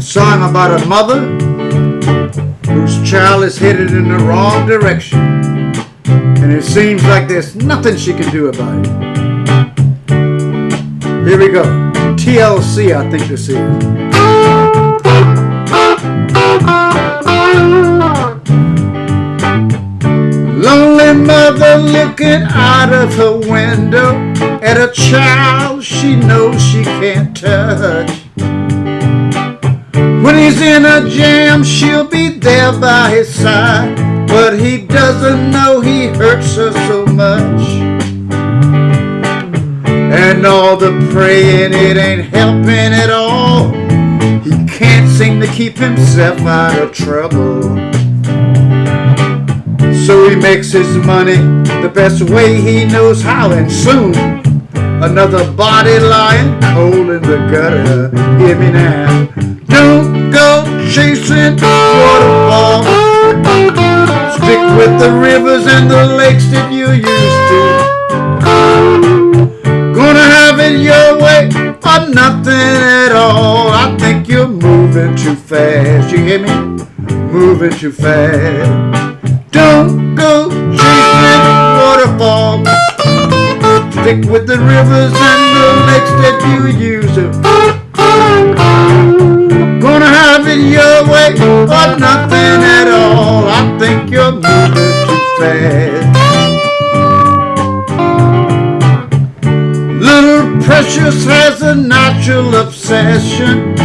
Song about a mother whose child is headed in the wrong direction, and it seems like there's nothing she can do about it. Here we go. TLC, I think this is. Lonely mother looking out of her window at a child she knows she can't touch. When he's in a jam, she'll be there by his side, but he doesn't know he hurts her so much. And all the praying, it ain't helping at all. He can't seem to keep himself out of trouble. So he makes his money the best way he knows how, and soon another body lying cold in the gutter. Hear me now. Don't go chasing waterfalls. Stick with the rivers and the lakes that you used to. Gonna have it your way or nothing at all. I think you're moving too fast. You hear me? Moving too fast. Don't go chasing waterfalls. Stick with the rivers and the lakes that you used to. Gonna have it your way or nothing at all. I think you're moving too fast. Little Precious has a natural obsession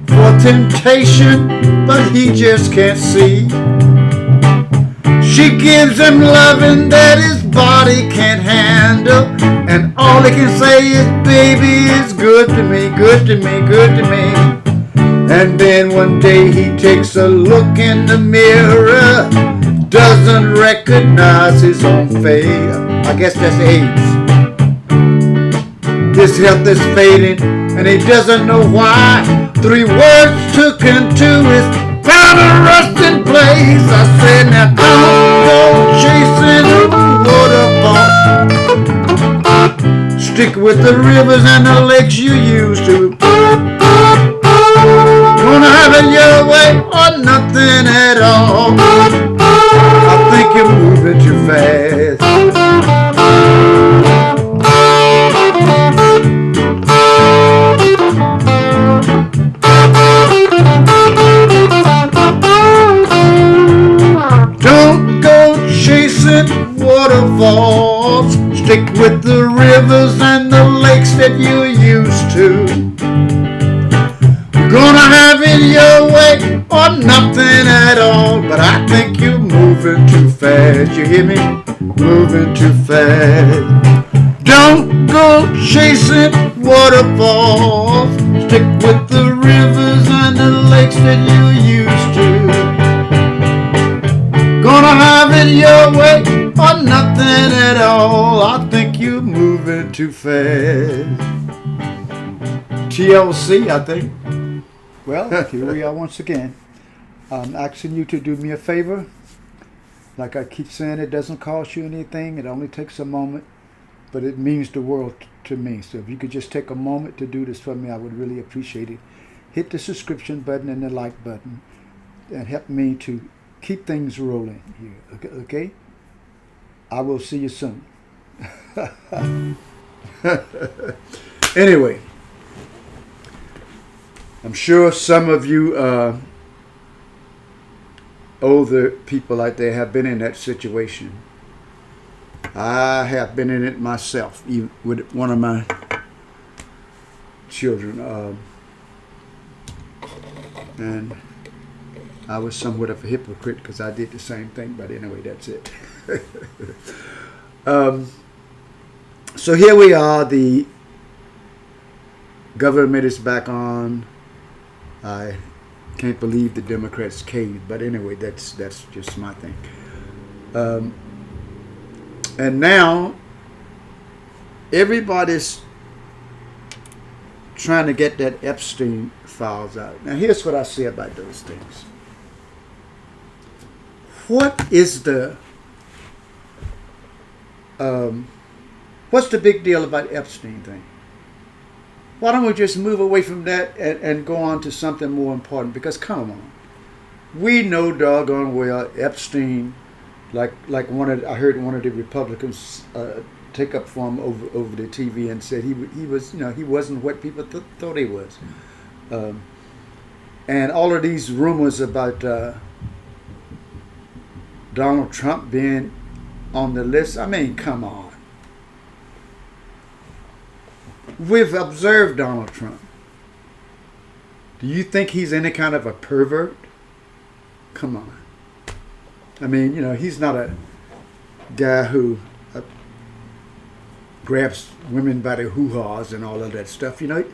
for temptation, but he just can't see. She gives him loving that his body can't handle, and all he can say is, baby, it's good to me, good to me, good to me. And then one day he takes a look in the mirror, doesn't recognize his own face. I guess that's AIDS. His health is fading and he doesn't know why. 3 words took him to his found a rusting place. I said, now don't go chasing a waterfall. Stick with the rivers and the lakes you used to. Gonna have it your way or nothing at all. I think you're moving too fast. Don't go chasing waterfalls. Stick with the rivers and the lakes that you used to. Gonna have it your way or nothing at all. But I think you're moving too fast. You hear me? Moving too fast. Don't go chasing waterfalls. Stick with the rivers and the lakes that you used to. Gonna have it your way or nothing at all. I think you're moving too fast. TLC, I think. Well, here we are once again. I'm asking you to do me a favor. Like I keep saying, it doesn't cost you anything. It only takes a moment, but it means the world to me. So if you could just take a moment to do this for me, I would really appreciate it. Hit the subscription button and the like button and help me to keep things rolling here. Okay? I will see you soon. Anyway. I'm sure some of you older people out there have been in that situation. I have been in it myself, even with one of my children. And I was somewhat of a hypocrite because I did the same thing, but anyway, that's it. So here we are, the government is back on. I Can't believe the Democrats caved. But anyway, that's just my thing. And now everybody's trying to get that Epstein files out. Now here's what I say about those things. What is what's the big deal about Epstein thing? Why don't we just move away from that and go on to something more important? Because come on, we know doggone well Epstein, I heard one of the Republicans take up for him over the TV and said he was, he wasn't what people thought he was, and all of these rumors about Donald Trump being on the list. I mean, come on. We've observed Donald Trump. Do you think he's any kind of a pervert? Come on. I mean, he's not a guy who grabs women by the hoo-haws and all of that stuff. The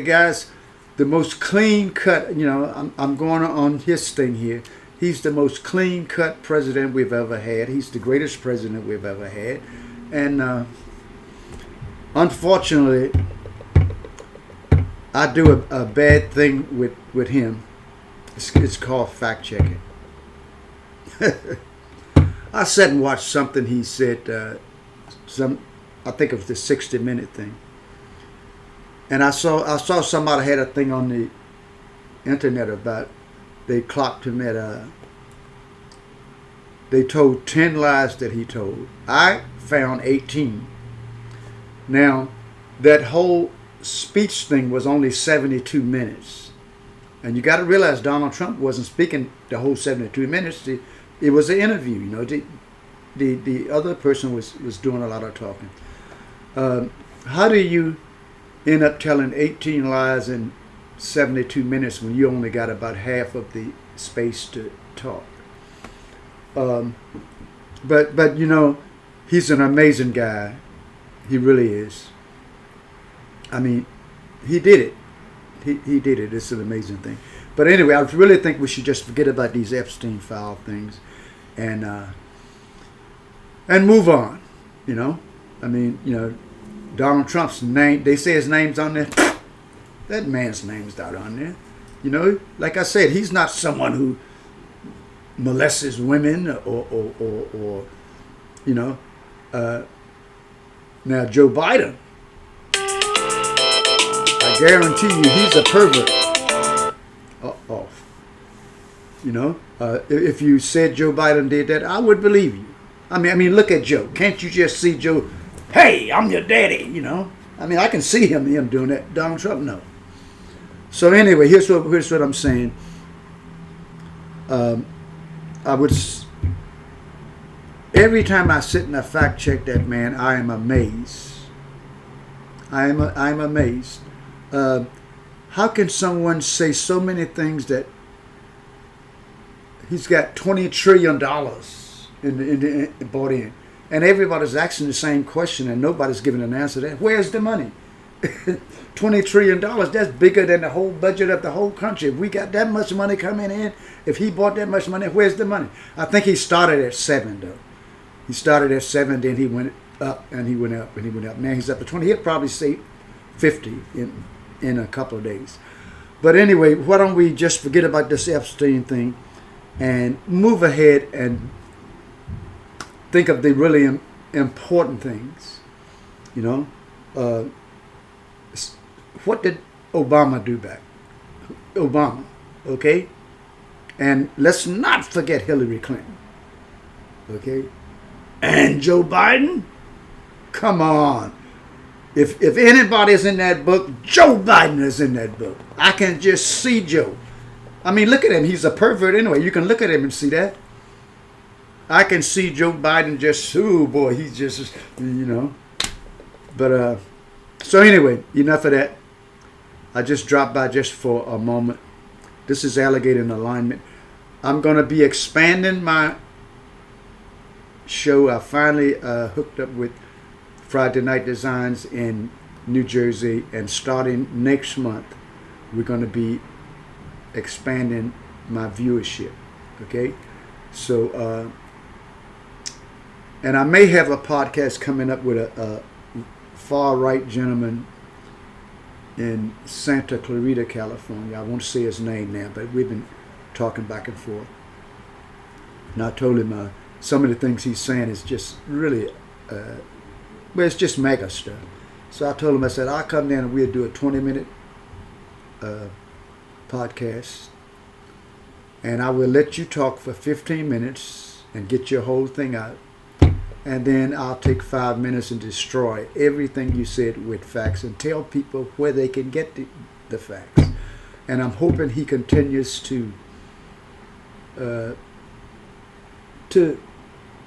guy's the most clean cut. I'm going on his thing here. He's the most clean cut president we've ever had. He's the greatest president we've ever had, and unfortunately, I do a bad thing with him. It's called fact checking. I sat and watched something he said. I think it was the 60-minute thing, and I saw somebody had a thing on the internet about they clocked him at they told 10 lies that he told. I found 18. Now, that whole speech thing was only 72 minutes. And you got to realize Donald Trump wasn't speaking the whole 72 minutes. It was an interview, The other person was doing a lot of talking. How do you end up telling 18 lies in 72 minutes when you only got about half of the space to talk? But he's an amazing guy. He really is. I mean, he did it. He did it. It's an amazing thing. But anyway, I really think we should just forget about these Epstein file things and move on. I mean, Donald Trump's name, they say his name's on there. That man's name's not on there. Like I said, he's not someone who molests women or now Joe Biden, I guarantee you he's a pervert. If you said Joe Biden did that, I would believe you. I mean, look at Joe. Can't you just see Joe? Hey, I'm your daddy. I mean, I can see him doing that. Donald Trump, no. So anyway, here's what I'm saying. Every time I sit and I fact check that man, I am amazed. I'm amazed. How can someone say so many things that he's got $20 trillion bought in, and everybody's asking the same question and nobody's giving an answer to that? Where's the money? $20 trillion, that's bigger than the whole budget of the whole country. If we got that much money coming in, if he bought that much money, where's the money? I think he started at 7, though. He started at 7, then he went up, and he went up, and he went up. Now he's up to 20. He'll probably say 50 in a couple of days. But anyway, why don't we just forget about this Epstein thing and move ahead and think of the really important things, what did Obama do back? Obama, okay? And let's not forget Hillary Clinton, okay? And Joe Biden? Come on. If anybody is in that book, Joe Biden is in that book. I can just see Joe. I mean, look at him. He's a pervert anyway. You can look at him and see that. I can see Joe Biden just, oh boy, he's just, But, so anyway, enough of that. I just dropped by just for a moment. This is Alligator in Alignment. I'm going to be expanding my show. I finally hooked up with Friday Night Designs in New Jersey, and starting next month, we're going to be expanding my viewership. Okay, so and I may have a podcast coming up with a far right gentleman in Santa Clarita, California. I won't say his name now, but we've been talking back and forth. And I told him some of the things he's saying is just really, well, it's just mega stuff. So I told him, I said, I'll come down and we'll do a 20-minute podcast. And I will let you talk for 15 minutes and get your whole thing out. And then I'll take 5 minutes and destroy everything you said with facts and tell people where they can get the facts. And I'm hoping he continues to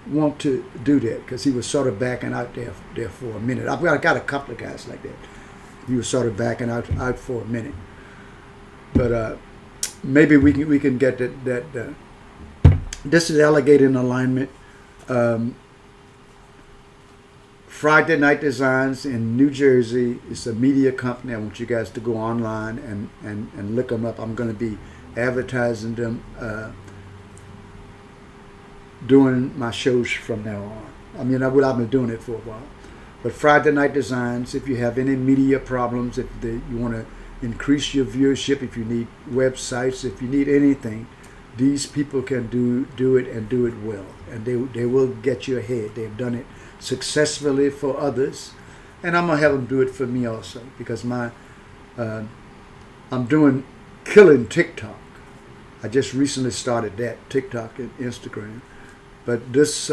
want to do that, because he was sort of backing out there for a minute. I've got a couple of guys like that. He was sort of backing out for a minute. But maybe we can get that done. This is Alligator in Alignment. Friday Night Designs in New Jersey. It's a media company. I want you guys to go online and look them up. I'm going to be advertising them, doing my shows from now on. I mean, I've been doing it for a while. But Friday Night Designs, if you have any media problems, if you want to increase your viewership, if you need websites, if you need anything, these people can do it and do it well. And they will get you ahead. They've done it successfully for others, and I'm gonna have them do it for me also, because I'm killing TikTok. I just recently started that, TikTok and Instagram, but this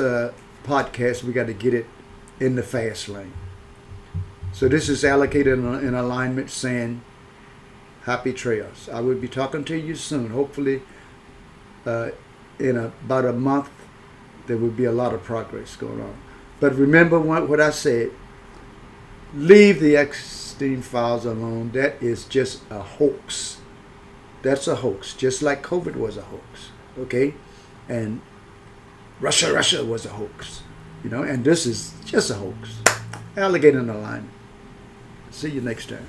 podcast, we got to get it in the fast lane. So this is Alligator in Alignment saying happy trails. I will be talking to you soon. Hopefully in about a month there will be a lot of progress going on. But remember what I said. Leave the Epstein files alone. That is just a hoax. That's a hoax. Just like COVID was a hoax. Okay? And Russia was a hoax. And this is just a hoax. Alligator in the line. See you next time.